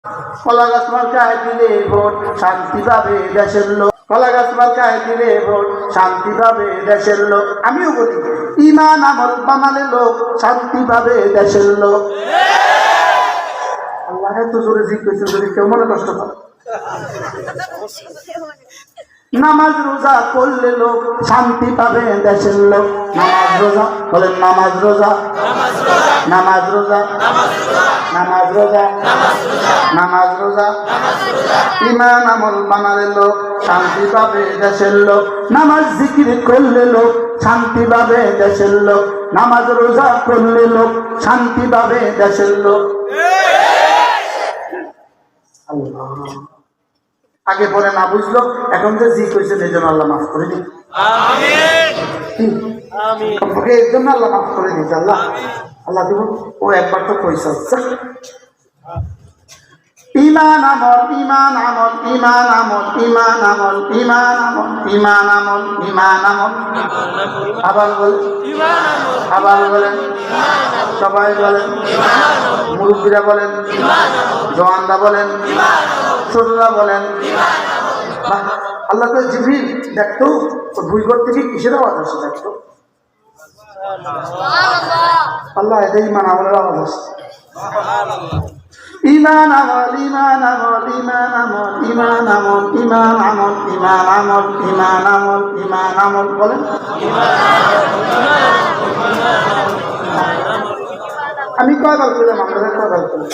কলা গাছ মার্কায় দিলে ভোট শান্তি পাবে দেশের লোক, কলা গাছ মার্কায় দিলে ভোট শান্তি পাবে দেশের লোক। আমিও বলি ঈমান আমল বানালে লোক শান্তি পাবে দেশের লোক। আল্লাহ এত জোরে জিজ্ঞেস যদি কেউ মনে কষ্ট করে। নামাজ রোজা করলে লোক শান্তি পাবে দেশের লোক। নামাজ রোজা বলেন, নামাজ রোজা, নামাজ রোজা, নামাজ রোজা, নামাজ রোজা। ঈমান আমল বানালে লোক শান্তি পাবে দেশের লোক। নামাজ জিকির করলে লোক শান্তি পাবে দেশের লোক। নামাজ রোজা করলে লোক শান্তি পাবে দেশের লোক। আল্লাহ আগে পরে না বুঝলো, এখন যে জি কইছে এই জন্য আল্লাহ মাফ করে দিন। এর জন্য আল্লাহ মাফ করে দিচ্ছে। আল্লাহ আল্লাহ দিব ও একবার তো পয়সা হচ্ছে। ঈমান আমল, ঈমান আমল, ঈমান আমল, ঈমান আমল, ঈমান আমল, ঈমান আমল, ঈমান আমল। আবার বলেন, আবার বলেন, সবাই বলেন, মুরব্বীরা বলেন, জওয়ানরা বলেন, ছোটরা বলেন। আল্লাহ তো জিবরিল দেখতো ভুই করতে গিয়ে কিসের আওয়াজ আসে দেখতো। আল্লাহ এটা ঈমান আমলের আওয়াজ আসে। ঈমান আমল, ঈমান আমল, ঈমান আমল, ঈমান আমল, ঈমান আমল, ঈমান আমল, ঈমান আমল, ঈমান আমল বলেন। আমি কয়বার করলাম, আপনারা কয়বার করলাম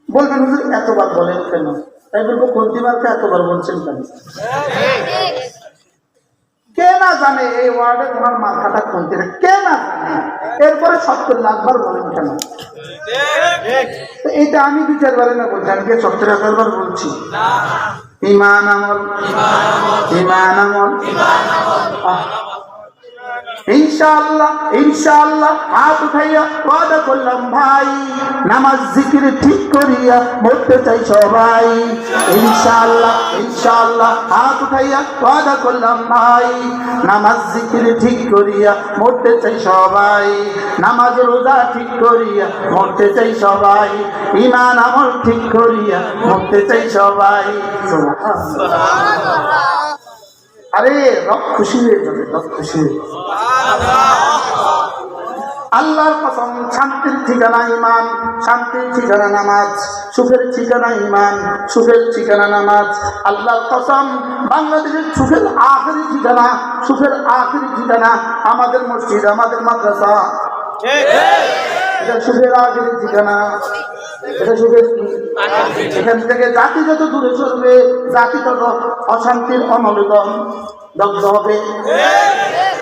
বলবেন হুজুর এতবার বলেন কেন? তাই বলবো কোনটিবারকে এতবার বলছেন কেন? কে না জানে এই ওয়ার্ডে তোমার মাথাটা কোনটি, কে না জানে? এরপরে 70 লাখ বার বলেন কেন? এটা আমি 2-4 বারে না বলছি, আমি 70,000 বার বলছি। ঈমান আমল, ঈমান আমল। ইনশাআল্লাহ, ইনশাআল্লাহ হাত উঠাইয়া ওয়াদা করলাম ভাই, নামাজ জিকির ঠিক করিয়া মরতে চাই সবাই। ইনশাআল্লাহ, ইনশাআল্লাহ হাত উঠাইয়া ওয়াদা করলাম ভাই, নামাজ জিকির ঠিক করিয়া মরতে চাই সবাই। নামাজ রোজা ঠিক করিয়া মরতে চাই সবাই। ঈমান আমল ঠিক করিয়া মরতে চাই সবাই। সুবহানাল্লাহ। আরে রব খুশি হয়ে যাবে, রব খুশি হয়ে যাবে। আল্লাহর কসম, শান্তির ঠিকানা ঈমান, শান্তির ঠিকানা নামাজ, সুখের ঠিকানা ঈমান, সুখের ঠিকানা নামাজ। আল্লাহর কসম, বাংলাদেশের সুখের আখেরি ঠিকানা, সুখের আখেরি ঠিকানা আমাদের মসজিদ, আমাদের মাদ্রাসা। এটা সুখের আখেরি ঠিকানা, এটা সুখের। এখান থেকে জাতি যত দূরে সরবে, জাতি তত অশান্তির অনবেদন দগ্ধ হবে।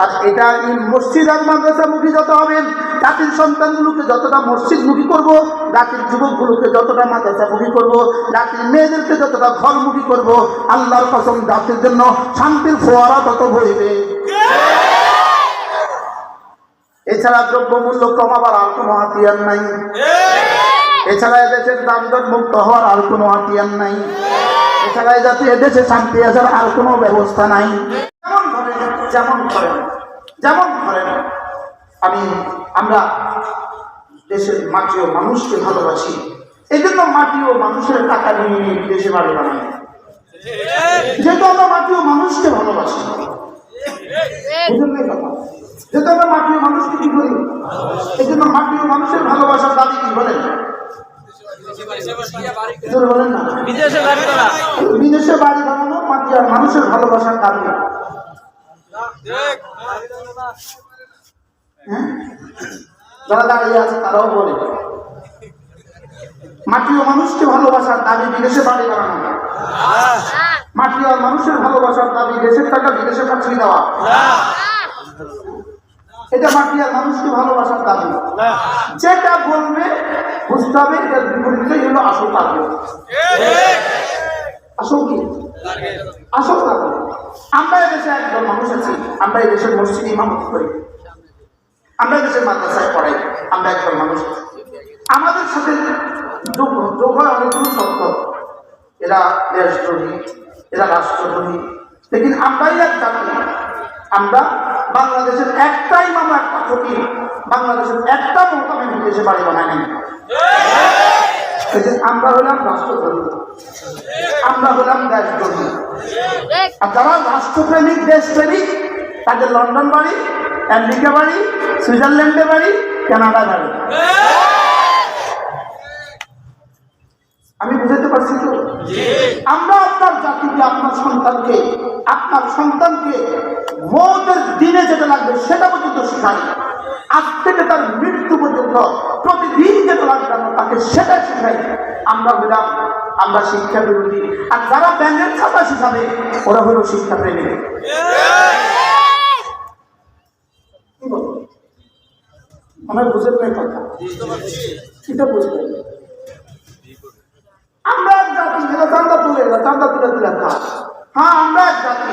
আর এটা মসজিদ আর মাদ্রাসামুখী যত হবেন, জাতির সন্তানগুলোকে যতটা মসজিদমুখী করবো, জাতির যুবকগুলোকে যতটা মাদ্রাসামুখী করবো, জাতির মেয়েদেরকে যতটা ঘরমুখী করবো, আল্লাহর কসম জাতির জন্য শান্তির ফোয়ারা তত বইবে। এছাড়া দ্রব্যমূল্য কমাবার আর কোনো হাতিয়ার নাই। এছাড়া এদেশের দামদর মুক্ত হওয়ার আর কোনো হাতিয়ার নাই। এছাড়া এদেশে শান্তি আসার আর কোনো ব্যবস্থা নাই। যেমন ধরেন, যেমন ধরেন, যেমন ধরেন আমরা দেশের মাটি ও মানুষকে ভালোবাসি, এই জন্য মাটি ও মানুষের টাকা নিয়ে দেশে বাড়ি বানাই। যেহেতু আমরা মাটি ও মানুষকে ভালোবাসি, বুঝলেন কথা? যেহেতু আমরা মাটি ও মানুষকে কি করি, এই জন্য মাটি ও মানুষের ভালোবাসার দাবি কি বলেন? বলেন না, বিদেশে বাড়ি বানানো মাটি আর মানুষের ভালোবাসার দাবি। যারা দাঁড়িয়ে আছে তারাও বলে মাটি ও মানুষকে ভালোবাসার দাবি বিদেশে বাড়ি বানানো, মাটি আর মানুষের ভালোবাসার দাবি দেশের টাকা বিদেশে পাঠিয়ে দেওয়া। এটা মাটি আর মানুষকে ভালোবাসার দাবি। যেটা বলবে বুঝতে হবে এটার বিপরীতেই হলো আসল টার্গেট। আসল কি? আসল টার্গেট। আমরা এদেশে একজন মানুষ আছি, আমরা এই দেশের মসজিদে ইমামতি করি, আমরা দেশের মাদ্রাসায় পড়াই, আমরা একজন মানুষ আছি। আমাদের সাথে যোগ হয় অনেকগুলো শব্দ। এরা দেশদ্রোহী, এরা রাষ্ট্রদ্রোহী, লেকিন আমরাই এক জাতি। আমরা বাংলাদেশের একটাই মামা, একটা ফকির, বাংলাদেশের একটা মোকামে বিদেশে বাড়ি বানায় নাই। এই যে আমরা হলাম রাষ্ট্রপ্রেমিক, আমরা হলাম দেশপ্রেমিক। আর যারা রাষ্ট্রপ্রেমিক দেশপ্রেমিক তাদের লন্ডন বাড়ি, আমেরিকা বাড়ি, সুইজারল্যান্ডে বাড়ি, কানাডা বাড়ি। আমি বুঝাতে পারছি তো? আমরা আপনার জাতিকে, আপনার সন্তানকে মৌতের দিনে যেটা লাগবে সেটা পর্যন্ত শেখাই। আজ থেকে তার মৃত্যু পর্যন্ত প্রতিদিন যেটা লাগবে আমরা তাকে সেটা শেখাই। আমরা শিক্ষা বিরোধী। আর যারা ব্যাঙের ছাতা শিখাবে ওরা হলো শিক্ষা প্রেমী। আমার বুঝেন নাই কথা, এটা বুঝবেন। আমরা এক জাতি, চান্দা তুলে খা। হ্যাঁ, আমরা এক জাতি,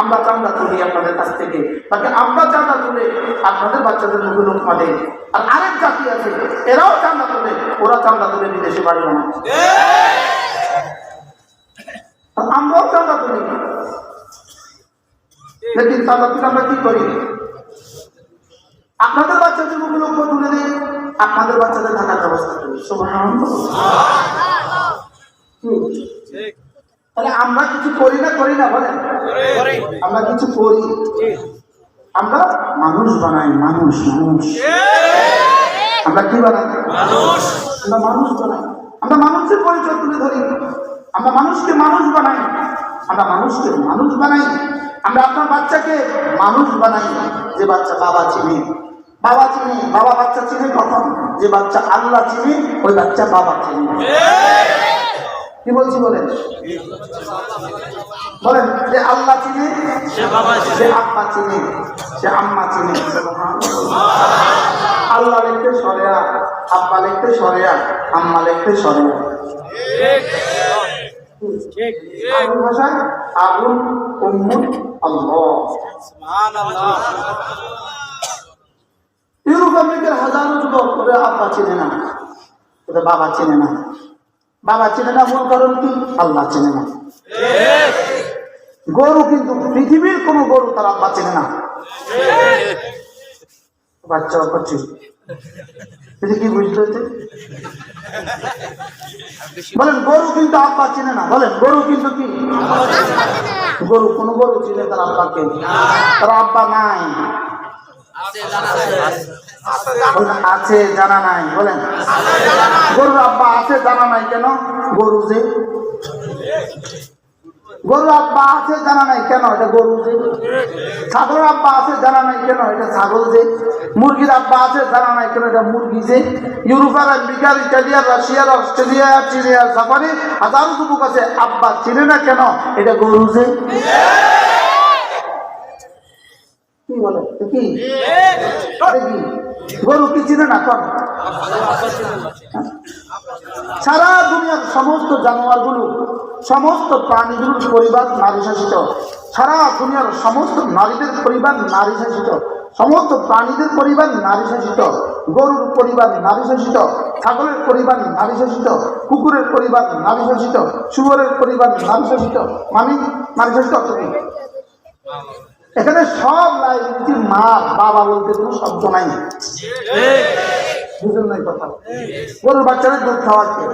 আমরা চান্দা তুলি আপনাদের কাছ থেকে, তাকে আমরা চান্দা তুলে আপনাদের বাচ্চাদের মুখে লোকমা দেয়। আর আরেক জাতি আছে, এরাও চান্দা তুলে, ওরা চান্দা তুলে বিদেশে বাড়ি বানায়। আমরাও চান্দা তুলি, লেকিন চান্দা তুলে আমরা কি করি? আপনাদের বাচ্চাদের মুখে লোকমা তুলে দেয়, আপনাদের বাচ্চাদের থাকার ব্যবস্থা করি। তাহলে আমরা কিছু করি না বলেন? আমরা কিছু করি। আমরা মানুষ বানাই, মানুষ। আমরা কি বানাই? আমরা মানুষ বানাই। আমরা মানুষের পরিচয় তুলে ধরি। আমরা মানুষকে মানুষ বানাই। আমরা আপনার বাচ্চাকে মানুষ বানাই। যে বাচ্চা বাবা চিনে, বাবা বাচ্চা চিনে কখন? যে বাচ্চা আল্লাহ চিনে, ওই বাচ্চা বাবা চিনে। কি বলছি বলেন? যে আল্লাহ চিনে, সে আব্বা চিনে, সে আম্মা চিনে। আল্লাহ লিখতে সরেয়া, আব্বা লিখতে সরেয়া, আম্মা লিখতে সরেয়া। আরবি ভাষায় আবুল উম্মুল আল্লাহ। ইউরোপ আমেরিকার হাজারো যুবক ওরা আব্বা চিনে না, ওদের বাবা চিনে না। মূল কারণ কি? আল্লাহ চেনে না। গরু কিন্তু পৃথিবীর কোন গরু তার আব্বা চেনে না। বাচ্চা করছি কি বুঝতে হয়েছে? বলেন গরু কিন্তু আব্বা চেনে না। বলেন গরু কিন্তু কি? কোন গরু চিনে তার আব্বাকে? তার আব্বা নাই, আছে জানা নাই। বলেন গরুর আব্বা আছে জানা নাই কেন? গরুর আব্বা আছে জানা নাই কেন? এটা গরু যে। ছাগলের আব্বা আছে জানা নাই কেন? এটা ছাগল যে। মুরগির আব্বা আছে জানা নাই কেন? এটা মুরগি যে। ইউরোপার, আমেরিকার, ইটালিয়ার, রাশিয়ার, অস্ট্রেলিয়া, চিনিয়ার, জাপানি হাজারো যুবক আছে, আব্বা চিনে না কেন? এটা গরু যে। কি বলে? কি গরু কি চিনে না? কোন সারা দুনিয়ার সমস্ত জানোয়ারগুলো, সমস্ত প্রাণীগুলোর পরিবার নারী শাসিত। সারা দুনিয়ার সমস্ত নারীদের পরিবার নারী শাসিত, সমস্ত প্রাণীদের পরিবার নারী শাসিত। গরুর পরিবার নারী শাসিত, ছাগলের পরিবার নারী শাসিত, কুকুরের পরিবার নারী শাসিত, শুয়োরের পরিবার নারী শাসিত। নারী শাসিত অর্থ কি? এখানে সব লাইনটি মা বাবা বলতে কোনো শব্দ নাই। বুঝলেন নাই কথা? গরুর বাচ্চারা দুধ খাওয়া কে?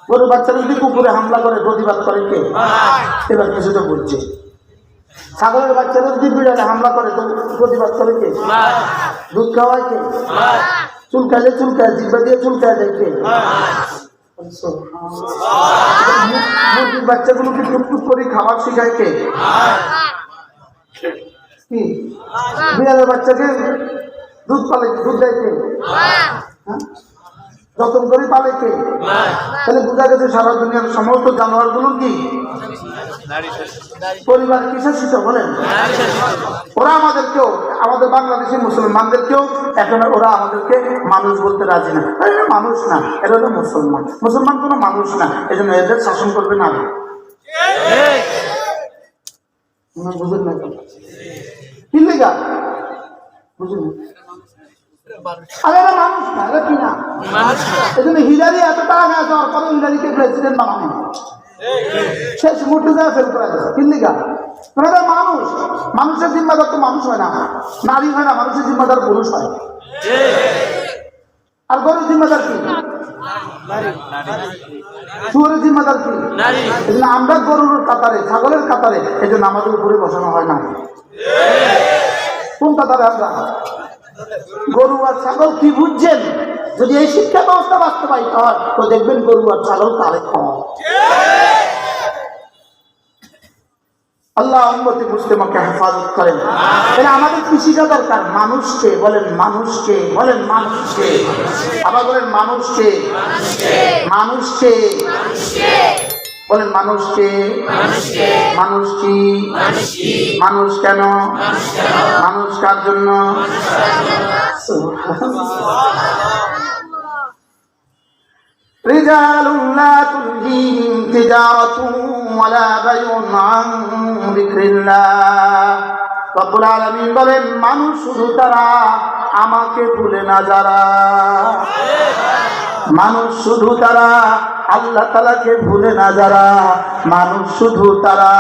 গরুর বাচ্চারা যদি কুকুরে হামলা করে প্রতিবাদ করে কে? এবার কিছু তো বলছে। ছাগলের বাচ্চারা যদি বিড়ালে হামলা করে তো প্রতিবাদ করে কে? দুধ খাওয়ায় কে? চুলকাইলে চুলকায়, জিব্বা দিয়ে চুলকায় দেয় কে? মুরগির বাচ্চাগুলোকে টুকটুক করে খাবার শিখায় কে? কি বিড়ালের বাচ্চাকে দুধ দেয় কে? যতন করে পালে কে? তাহলে বোঝা গেছে সারা দুনিয়ার সমস্ত জানোয়ারগুলোর কি পরিবার কি শাসিত? বলেন ওরা আমাদেরকেও, আমাদের বাংলাদেশি মুসলমানদেরকেও এখন ওরা আমাদেরকে মানুষ বলতে রাজি না। এটা মানুষ না, এটা হলো মুসলমান কোনো মানুষ না, এই জন্য এদের শাসন করবে না। বুঝুন না কি লেগা? বুঝুন আরে এরা মানুষ না, এরা কি না? এই জন্য হিলারি এত টাকা গেছে, আর কত হিলারিকে প্রেসিডেন্ট বানানো শেষ মুহূর্তে যা ফেল করা গেছে। কি লেগা? এরা মানুষ, মানুষের জিম্মাদার তো মানুষ হয় না, নারী হয় না, মানুষের জিম্মাদার পুরুষ হয়। আর গরুর জিম্মাদার কি? শুয়োরের জিম্মাদার কি? এই জন্য আমরা গরুর কাতারে, ছাগলের কাতারে, এই জন্য আমাদের উপরে বসানো হয় না। কোন কাতারে আমরা? গরু আর ছাগল কি বুঝছেন? যদি এই শিক্ষা ব্যবস্থা বাস্তবায়িত হয় তো দেখবেন গরু আর ছাগল তারে কম। আল্লাহ উম্মতে মুসলিমাকে হেফাজত করেন। তাহলে আমাদের কৃষিটা দরকার। মানুষকে বলেন, মানুষকে বলেন, মানুষকে আবার বলেন, মানুষকে মানুষকে বলেন, মানুষকে মানুষ কি? মানুষ কেন? মানুষ কার জন্য? رجال لا تلهيهم تجارة ولا بيع عن ذكر الله রব্বুল আলামিন বলেন, মানুষ শুধু তারা আমাকে ভুলে না যারা, মানুষ শুধু তারা আল্লাহ তাআলাকে ভুলে না যারা, মানুষ শুধু তারা,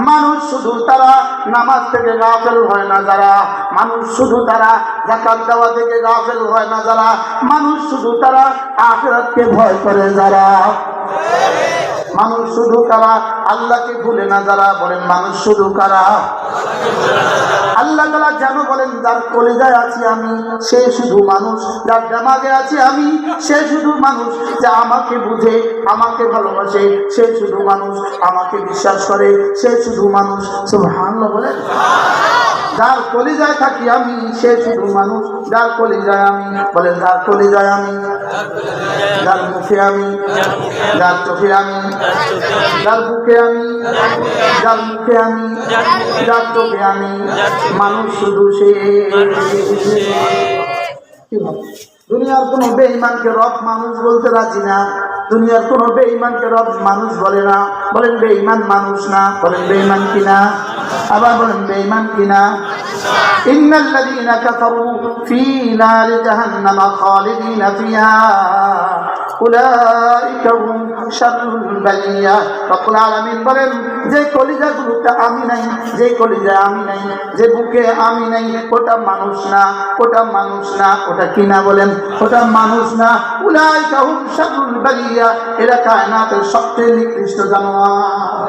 মানুষ শুধু তারা নামাজ থেকে গাফেল হয় না যারা, মানুষ শুধু তারা যাকাত দেওয়া থেকে গাফেল হয় না যারা, মানুষ শুধু তারা আখিরাতকে ভয় করে যারা, মানুষ শুধু কারা আল্লাহকে ভুলে না যারা। বলেন, মানুষ শুধু কারা? আল্লাহ তাআলা যেন বলেন, যার কলিজায় আছি আমি সে শুধু মানুষ, যার দিমাগে আছি আমি সে শুধু মানুষ, যে আমাকে বুঝে, আমাকে ভালোবাসে সে শুধু মানুষ, আমাকে বিশ্বাস করে সে শুধু মানুষ। সুবহানাল্লাহ বলেন। যার কলিজায় থাকি আমি সে শুধু মানুষ, যার কলিজায় আমি, বলেন যার কলিজায় আমি, যার মুখে আমি, যার চোখে আমি, যার বুকে আমি, যার মুখে আমি, যার চোখে আমি, মানুষ শুধু সে। দুনিয়ার কোন বেঈমানকে রব মানুষ বলতে রাজি না, দুনিয়ার কোন বেঈমানকে রব মানুষ বলে না। বলেন বেঈমান মানুষ না, বলেন বেঈমান কিনা, আবার বলেন বেঈমান কিনা। ইন্নাল্লাযীনা কাফারু ফী নারি জাহান্নামা খালিদিনা ফিহা উলাইকা হুম শাররুল বারিয়া। রব্বুল আলামিন বলেন, যে কলিজাগুলোতে আমি নাই, যে কলিজায় আমি নাই, যে বুকে আমি নাই, ওটা মানুষ না, ওটা মানুষ না, ওটা কিনা বলেন, ওটা মানুষ না। উলাইকা হুম শাররুল বারিয়া, এরা কায়নাতের সবচেয়ে নিকৃষ্ট জানোয়ার।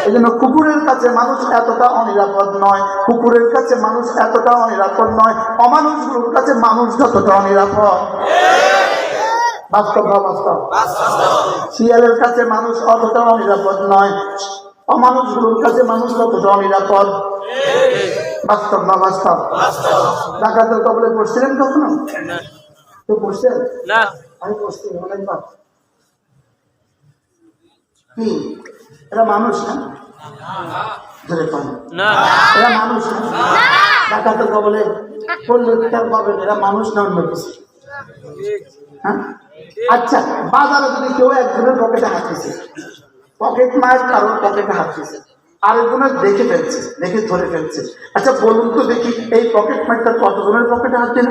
এই জন্য কুকুরের কাছে মানুষ এতটা অনিরাপদ নয়, কুকুরের কাছে মানুষ এতটা অনিরাপদ নয়, অমানুষগুলোর কাছে মানুষ যতটা অনিরাপদ। বাস্তব বা বাস্তব? শিয়ালের কাছে মানুষ অতটা অনিরাপদ নয়, অমানুষগুলোর কাছে মানুষ ততটা অনিরাপদ। বাস্তব বা বাস্তব? ডাকাতের কবলে পড়ছিলেন কখনো? তো পড়ছেন না? আমি পড়ছি অনেকবার। কি এরা মানুষ না? এরা মানুষ না? ডাকাতের কবলে পড়লে খেয়াল পাবেন এরা মানুষ না অন্য কিছু। হ্যাঁ, আচ্ছা, বাজারে যদি কেউ একজনের পকেটে হাত দিচ্ছে, পকেট মার কারোর পকেটে হাত দিচ্ছে, আরেকজনের দেখে ফেলছে, দেখে ধরে ফেলছে, আচ্ছা বলুন তো দেখি এই পকেট মারটা কতজনের পকেটে হাত দিল?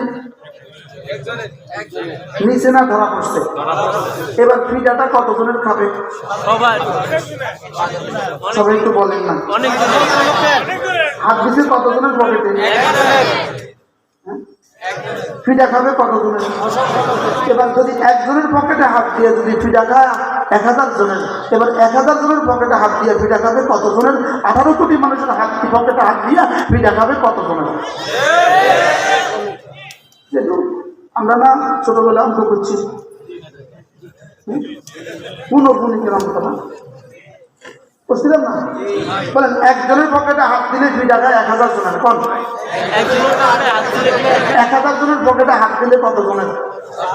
নিচে না ধরা পড়ছে? এবার ফিডাটা কতজনের খাবে? সবাই একটু বলেন না। হাত দিচ্ছে কতজনের পকেটে? ফিডা খাবে কতজনের? এবার যদি একজনের পকেটে হাত দিয়ে যদি ফিডা খায় 1000 জনের, এবার 1000 জনের পকেটে হাত দিয়ে ফিডা খাবে কতজনের? 18 কোটি মানুষের পকেটে হাত দিয়ে ফিডা খাবে কতজনের? আমরা না ছোটবেলা অঙ্ক করছি, পুনঃপুনিকের অঙ্ক না করছিলাম না? বলেন একজনের পকেটে হাত দিলে ফিডা খায় 1000 জনের। কোন 1000 জনের পকেটে হাত দিলে কত জনের?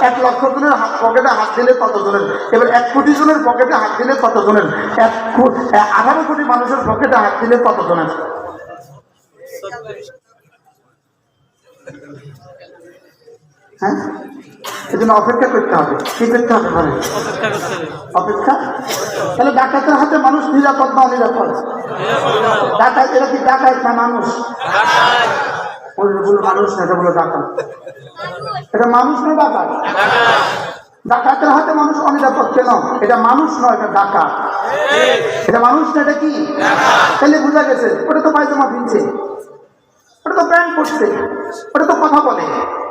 1 লক্ষ জনের পকেটে হাত দিলে কত জনের? এবার 1 কোটি জনের পকেটে হাত দিলে কত জনের? 18 কোটি মানুষের পকেটে হাত দিলে কত জনের? হ্যাঁ, এই জন্য অপেক্ষা করতে হবে। কি করতে হবে? বলেন অপেক্ষা। তাহলে ডাকাতের হাতে মানুষ নিরাপদ না অনিরাপদ? ডাকাত, এরা কি ডাকাত না মানুষ? মানুষ না, এটা বলো ডাকাত। এটা মানুষ না ডাকাত? ডাকাতের হাতে মানুষ অনিরাপদ কেন? এটা মানুষ নয়, এটা ডাকাত। এটা মানুষ না, এটা কি? তাহলে বোঝা গেছে ওটা তো পায়জামা পিনছে, ওটা তো প্যান্ট পরছে, ওটা তো কথা বলে,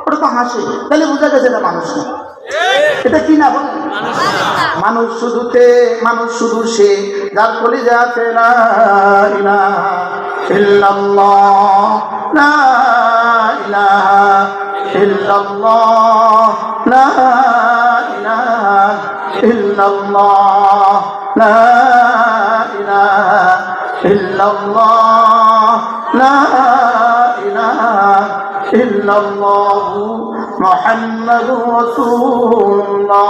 ওটা তো হাসে, তাহলে বোঝা গেছে এটা মানুষ না। এটা কি না বলেন? মানুষ শুধু সে যার কলিজা আছে লা ইলাহা ইল্লাল্লাহ, লা ইলাহা ইল্লাল্লাহ, লা ইলাহা ইল্লাল্লাহ, লা ইলাহা ইল্লাল্লাহ, লা ইলাহা ইল্লাল্লাহ মুহাম্মাদুর রাসূলুল্লাহ।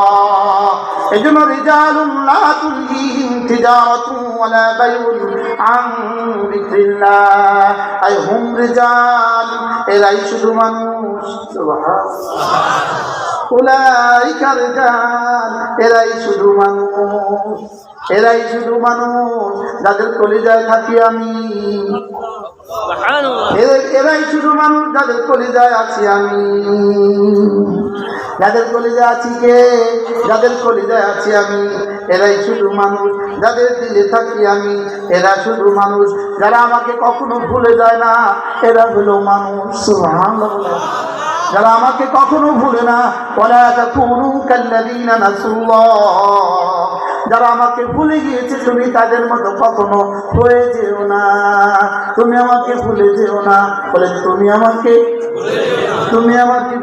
এজন্য রিজালুন লা তুলহিহিম তিজারাতুন ওয়ালা বাইউন আন যিকরিল্লাহ। আই হুম রিজাল, এরাই শুধু মানুষ। সুবহানাল্লাহ। উলাইকা রিজাল, এরাই শুধু মানুষ, এরাই শুধু মানুষ যাদের কলিজায় থাকি আমি। এরাই শুধু মানুষ যাদের কলিজায় আছি আমি। যাদের কলিজায় আছি কে? যাদের কলিজায় আছি আমি, এরাই শুধু মানুষ যাদের দিলে থাকি আমি। এরা শুধু মানুষ যারা আমাকে কখনো ভুলে যায় না, এরা হলো মানুষ। সুবহানাল্লাহ। যারা আমাকে কখনো ভুলে না, ওয়ালা তাকুনু কাল্লাযীনা নাসুল্লাহ, যারা আমাকে ভুলে গিয়েছে তুমি তাদের মতো কখনো হয়ে যেও না। তুমি আমাকে ভুলে যেও না। বলে তুমি আমাকে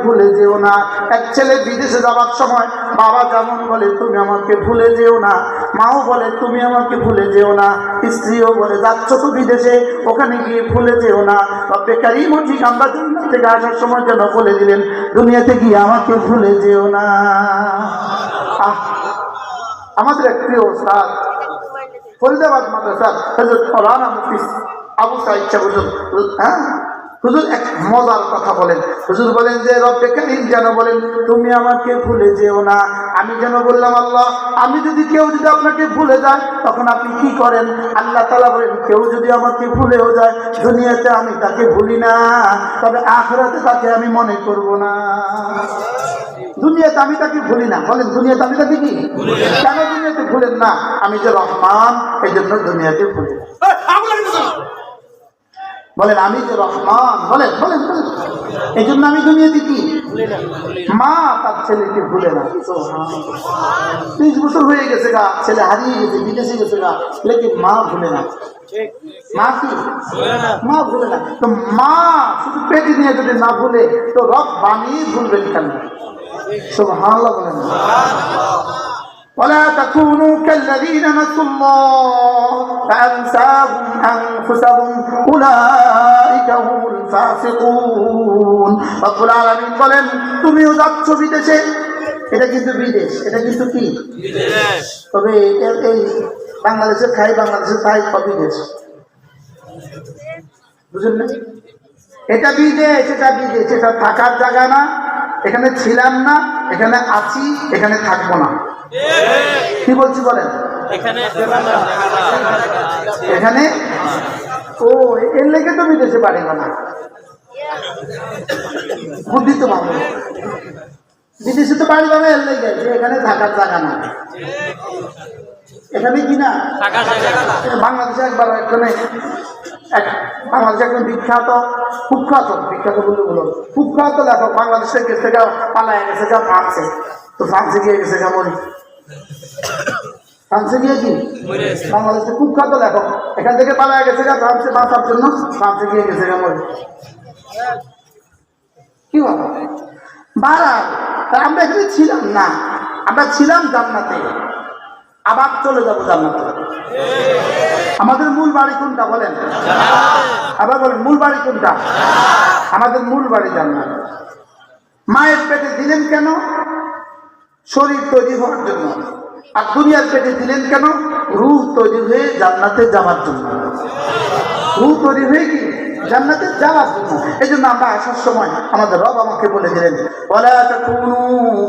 ভুলে যেও না। এক ছেলে বিদেশে যাওয়ার সময় বাবা যেমন বলে তুমি আমাকে ভুলে যেও না, মাও বলে তুমি আমাকে ভুলে যেও না, স্ত্রীও বলে যাচ্ছ তো বিদেশে, ওখানে গিয়ে ভুলে যেও না। রব্বে কারীম ঠিক আমরা দুনিয়া থেকে আসার সময় যেন বলে দিলেন দুনিয়াতে গিয়ে আমাকে ভুলে যেও না। আমাদের এক প্রিয় উস্তাদ ফরিদাবাদ মাদ্রাসার হযরত মাওলানা মুফতি আবু সাঈদ সাহেব হুজুর, হুজুর এক মজার কথা বলেন। হুজুর বলেন যে রব্বে কারীম যেন বলেন তুমি আমাকে ভুলে যেও না। আমি যেন বললাম আল্লাহ, আমি যদি কেউ যদি আপনাকে ভুলে যায় তখন আপনি কি করেন? আল্লাহ তাআলা বলেন কেউ যদি আমাকে ভুলেও যায় দুনিয়াতে আমি তাকে ভুলি না, তবে আখিরাতে তাকে আমি মনে করব না। দুনিয়াতে আমি তাকে ভুলি না। বলেন দুনিয়াতে আমি তাকে কি কেন দুনিয়াতে ভুলেন না? আমি যে রহমান এই জন্য দুনিয়াতে ভুলি না। বলেন আমি যে রহমান, বলেন বলেন বলেন, এই জন্য আমি দুনিয়াতে কি মা তার ছেলেকে ভুলে না। 30 বছর হয়ে গেছে গা, ছেলে হারিয়ে গেছে, বিদেশে গেছে গা, লেকিন মা ভুলে না। মা কি মা ভুলে না। তো মা শুধু পেটে নিয়ে যদি না ভুলে তো রব বানিয়ে ভুলবেন কেন? সুবহানাল্লাহ বলেন। ولا تكونوا كالذين نسوا الله فأنساهم أنفسهم أولئك هم الفاسقون। রব্বুল আলামিন বলেন তুমিও যাচ্ছ বিদেশে, এটা কিন্তু বিদেশ, এটা কিন্তু কি বিদেশ। তবে এই বাংলাদেশের খাই বিদেশ, বুঝলেন না? এটা বিদেশ, এটা থাকার জায়গা না। এখানে ছিলাম না, এখানে আছি, এখানে থাকবো না। কি বলছি বলেন? এখানে ও এর লেগে তো বিদেশে পারি না, বুদ্ধি তো ভালো। বিদেশে তো পারি না এর লেগে যে এখানে থাকার জায়গা না। এখানে কি না বাংলাদেশে একবার বাংলাদেশে একজন কুখ্যাত লেখক বাংলাদেশের গেছে গা, পালায় গেছে গা ফ্রান্সে। তো ফ্রান্সে গিয়ে গেছে গা মরি, ফ্রান্সে গিয়ে কি বাংলাদেশের কুখ্যাত লেখক এখান থেকে পালায় গেছে গা ফ্রান্সে বাঁচার জন্য, ফ্রান্সে গিয়ে গেছে গা মরি। কি বলো বাড়া, আমরা এখানে ছিলাম না, আমরা ছিলাম জান্নাতে, আবার চলে যাবো জান্নাতে। আমাদের মূল বাড়ি কোনটা বলেন? আবার বলেন মূল বাড়ি কোনটা? আমাদের মূল বাড়ি জান্নাত। মায়ের পেটে দিলেন কেন? শরীর তৈরি হওয়ার জন্য। আর দুনিয়ার পেটে দিলেন কেন? রূহ তৈরি হয়ে জান্নাতে যাওয়ার জন্য। রূহ তৈরি হয়ে কি জান্নাতে যাওয়ার জন্য। এই জন্য আমরা আসার সময় আমাদের রব আমাকে বলে দিলেন ওয়ালা তাকুনু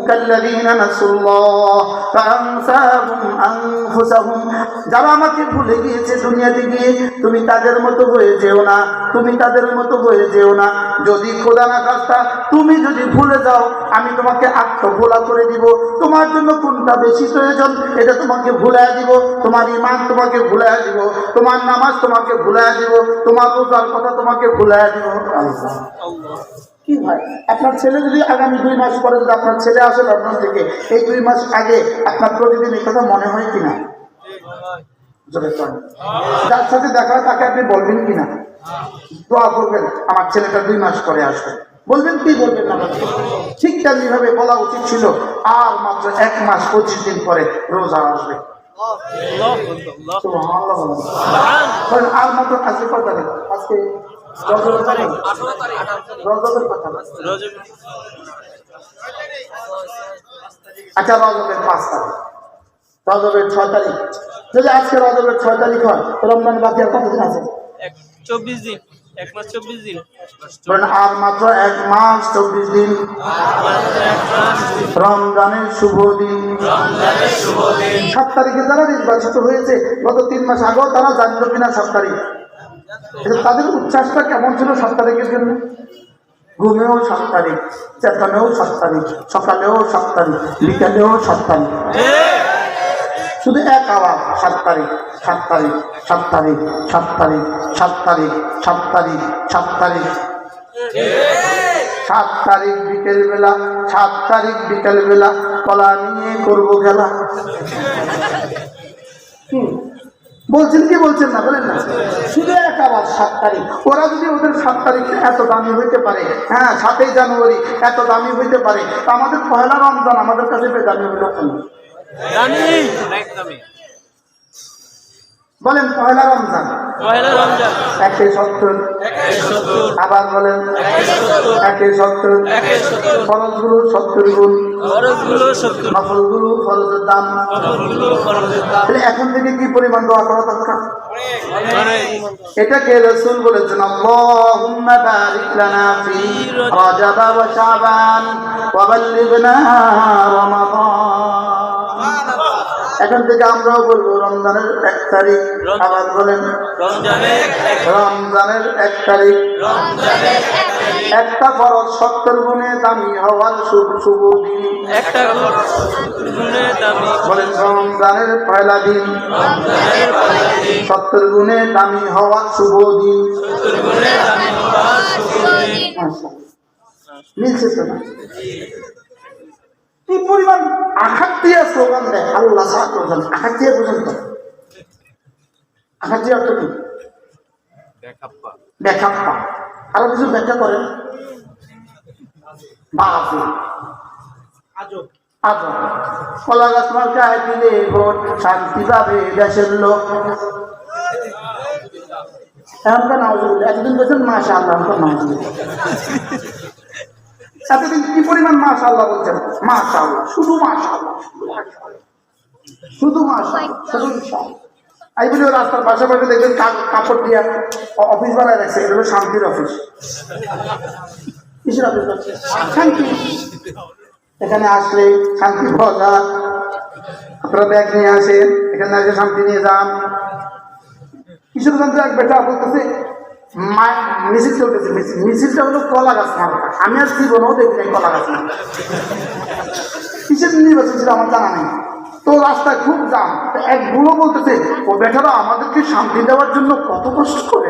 কাল্লাযীনা নাসুল্লাহ ফাআনসাহুম আনফুসাহুম, যারা আমাকে ভুলে গিয়েছে দুনিয়াতে গিয়ে তুমি তাদের মতো হয়ে যেও না, তুমি তাদের মতো হয়ে যেও না। যদি খোদা না খাস্তা তুমি যদি ভুলে যাও আমি তোমাকে আত্মভোলা করে দিব। তোমার জন্য কোনটা বেশি প্রয়োজন এটা তোমাকে ভুলাইয়া দিব। তোমার ঈমান তোমাকে ভুলাইয়া দিব, তোমার নামাজ তোমাকে ভুলাইয়া দিব, তোমার রোজার কথা তোমাকে ভুলাইয়া দিব। কি কি হয়? আপনার ছেলে যদি আগামী 2 মাস পরে যদি আপনার ছেলে আসে লন্ডন থেকে, এই 2 মাস আগে আপনার প্রতিদিন এই কথা মনে হয় কিনা? যার সাথে দেখা হয় তাকে আপনি বলবেন কিনা? দোয়া করবেন আমার ছেলেটা 2 মাস পরে আসবে, বলবেন কি বলবেন না? ঠিক তেমনি ভাবে বলা উচিত ছিল আর মাত্র 1 মাস 25 দিন পরে রোজা আসবে। আর মাত্র আজকে কত তারিখ? আজকে রজবের কথা। আচ্ছা, রজবের 5 তারিখ, রজবের 6 তারিখ। যদি আজকে রজবের 6 তারিখ হয়, রমজান বাকি আর কতদিন আছে? 24 দিন, 1 মাস 24 দিন। আর মাত্র 1 মাস 24 দিন রমজানের শুভ দিন। 7 তারিখে যারা নির্বাচিত হয়েছে গত 3 মাস আগেও তারা জানতো কিনা 7 তারিখ? তাদের উচ্ছ্বাসটা কেমন ছিল 7 তারিখের জন্য? ঘুমেও 7 তারিখ, চেতনেও 7 তারিখ, সকালেও 7 তারিখ, বিকালেও 7 তারিখ, শুধু এক আওয়াজ 7 তারিখ, 7 তারিখ, 7 তারিখ, 7 তারিখ, 7 তারিখ, 7 তারিখ, 7 তারিখ, 7 তারিখ বিকেল বেলা, 7 তারিখ বিকেল বেলা কলা নিয়ে করবো খেলা। বলছেন কি বলছেন না? বলেন না, শুধু এক আওয়াজ 7 তারিখ। ওরা যদি ওদের 7 তারিখ এত দামি হইতে পারে, হ্যাঁ 7ই জানুয়ারি এত দামি হইতে পারে, তা আমাদের পহেলা রমজান আমাদের কাছে দামি হইল কেন? বলেন পহেলা রমজান, পহেলা রমজান 170, আবার বলেন 170, ফরজগুলো 70 গুণ, নফলগুলো ফরজের দাম। তাহলে এখন থেকে কি পরিমাণ দোয়া করা দরকার? এটাকে রাসূল বলেছেন, আল্লাহুম্মা বারিক লানা ফি রজব ওয়া শাবান ওয়া বাল্লিগনা রমাদান। এখন থেকে আমরাও বলবো রমজানের 1 তারিখ, আবার বলেন রমজানের 1 তারিখ। একটা ফরজ 70 গুণে দামি হওয়ার শুভ দিন, বলেন রমজানের পয়লা দিন 70 গুণে দামি হওয়ার শুভ দিন। মিলছে তো না? কি পরিমাণ আঘাত দিয়ে স্লোগান দেয় আল্লাহ ছাত্র, আঘাত দিয়ে পর্যন্ত। আঘাত দিয়ে অর্থ কি? ব্যাখ্যা। আরো কিছু ব্যাখ্যা করেন। কলা গাছ মার্কায় দিলে ভোট, শান্তি পাবে দেশের লোক। এখনকার নাউজুবিল্লাহ, এতদিন বলছেন মাশাআল্লাহ, এখনকার নাউজুবিল্লাহ। এতদিন কি পরিমাণ মাশাআল্লাহ বলছেন? মাশাআল্লাহ, শুধু মাশাআল্লাহ, শুধু মাশাআল্লাহ, শুধু ইনশাআল্লাহ। এই বলে রাস্তার পাশাপাশি দেখবেন কাপড় দিয়ে অফিস বানায় রাখছে, এটা হলো শান্তির অফিস। কিসের অফিস? শান্তি। এখানে আসলে শান্তি পাওয়া যায়। আপনারা ব্যাগ নিয়ে আসেন, এখানে আসে শান্তি নিয়ে যান। কিশোরগঞ্জে এক বেটা বলতেছে মিছিল চলতেছে, মিছিলটা হলো কলা গাছ মার্কা। আমি আর জীবনেও দেখি নাই কলা গাছ মার্কা। কিসের নির্বাচন ছিল আমার জানা নেই। তো রাস্তায় খুব জাম। এক বুড়ো বলতেছে, ও বেটারা আমাদেরকে শান্তি দেওয়ার জন্য কত কষ্ট করে।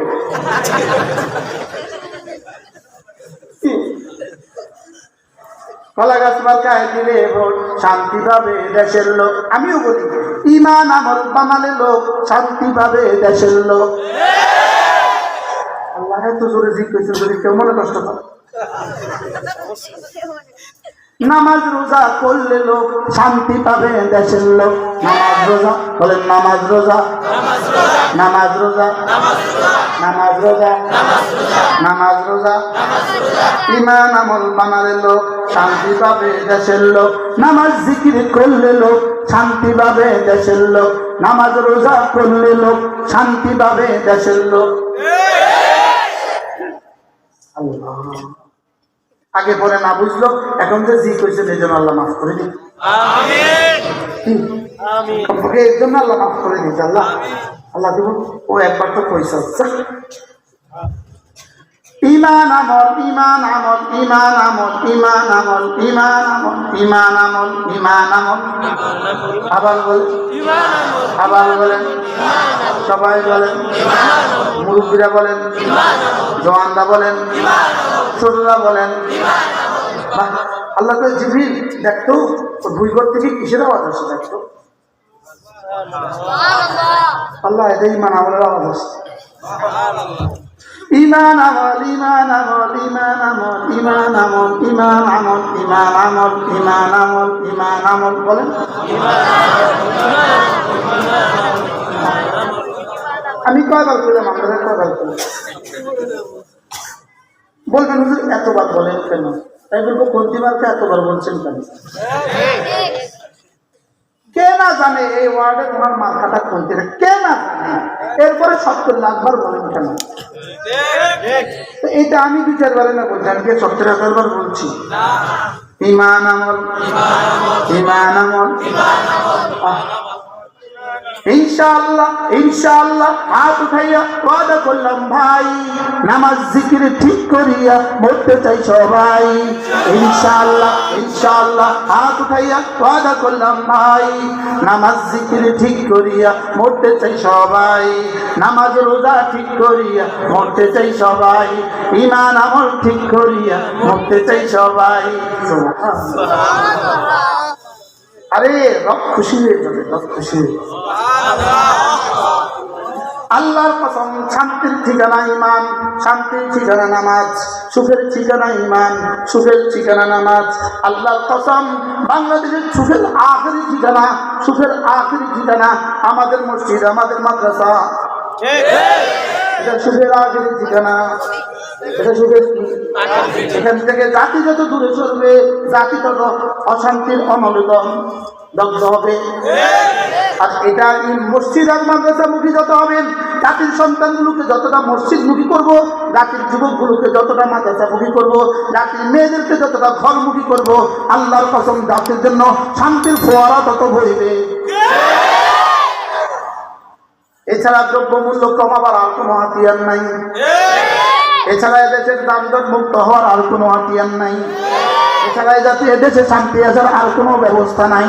কলা গাছ মার্কায় দিলে ভোট, শান্তি পাবে দেশের লোক। আমিও বলি ঈমান আমল বানালে লোক শান্তি পাবে দেশের লোক। আল্লাহ এত জোরে জিজ্ঞেস যদি কেউ মনে কষ্ট পাবে। নামাজ রোজা করলে লোক শান্তি পাবে দেশের লোক। নামাজ রোজা বলেন, নামাজ রোজা, নামাজ রোজা, নামাজ রোজা, নামাজ রোজা। ঈমান আমল বানালে লোক শান্তি পাবে দেশের লোক। নামাজ জিকির করলে লোক শান্তি পাবে দেশের লোক। নামাজ রোজা করলে লোক শান্তি পাবে দেশের লোক। আগে পরে না বুঝলো, এখন যে জি কইছে এই জন্য আল্লাহ মাফ করে দিন। এর জন্য আল্লাহ মাফ করে দিচ্ছে। আল্লাহ আল্লাহ দিব। ও একবার তো কইছে ঈমান আমল, ঈমান আমল, ঈমান আমল, ঈমান আমল, ঈমান আমল, ঈমান আমল, ঈমান আমল। আবার বলেন, আবার বলেন, সবাই বলেন, মুরব্বীরা বলেন, জওয়ানরা বলেন, ছোটরা বলেন বাহ, আল্লাহ তো জিবরিল দেখতো ভুই ঘর থেকে কিসের আওয়াজ আসে দেখতো আল্লাহ এটা ইমান আমলের আওয়াজ আসে ইমান আমল ইমান আমল ইমান আমল ইমান আমল ইমান আমল ইমান আমল ইমান আমল ইমান আমল বলেন আমি কয়বার করলাম আপনাদের কয়বার করলাম বলবেন হুজুর এতবার বলেন কেন তাই বলবো কোনটিবারকে এতবার বলছেন কেন কে না জানে এই ওয়ার্ডে তোমার মাথাটা কোনটি কে না জানে এরপরে 70 লাখ বার বলেন কেন তো এটা আমি 2-4 বারে না বলছি আমি 70,000 বার বলছি ইমান আমল ইমান আমল ইনশাআল্লাহ ইনশাআল্লাহ হাত উঠাইয়া ওয়াদা করলাম ভাই নামাজ জিকির ঠিক করিয়া মরতে চাই সবাই ইনশাআল্লাহ ইনশাআল্লাহ হাত উঠাইয়া ওয়াদা করলাম ভাই নামাজ জিকির ঠিক করিয়া মরতে চাই সবাই নামাজ রোজা ঠিক করিয়া মরতে চাই সবাই ঈমান আমল ঠিক করিয়া মরতে চাই সবাই সুবহানাল্লাহ আরে রব খুশি হয়ে যাবে রব খুশি হয়ে যাবে আল্লাহর কসম শান্তির ঠিকানা ঈমান শান্তির ঠিকানা নামাজ সুখের ঠিকানা ঈমান সুখের ঠিকানা নামাজ আল্লাহর কসম বাংলাদেশের সুখের আখেরি ঠিকানা সুখের আখেরি ঠিকানা আমাদের মসজিদ আমাদের মাদ্রাসা এটা সুখের আখেরি ঠিকানা এটা সুখের এখান থেকে জাতি যত দূরে সরবে জাতি তত অশান্তির অনলদম দগ্ধ হবে আর এটা মসজিদ আর মাদ্রাসামুখী যত হবেন জাতির সন্তানগুলোকে যতটা মসজিদমুখী করব জাতির যুবকগুলোকে যতটা মাদ্রাসামুখী করব জাতির মেয়েদেরকে যতটা ঘরমুখী করব আল্লাহর কসম জাতির জন্য শান্তির ফোয়ারা তত ভরিবে এছাড়া দ্রব্যমূল্য কমাবার আর কোনো হাতিয়ার নাই এছাড়া এদেশের দাম দর মুক্ত হওয়ার আর কোনো হাতিয়ার নাই এছাড়া এদেশে শান্তি আসার আর কোনো ব্যবস্থা নাই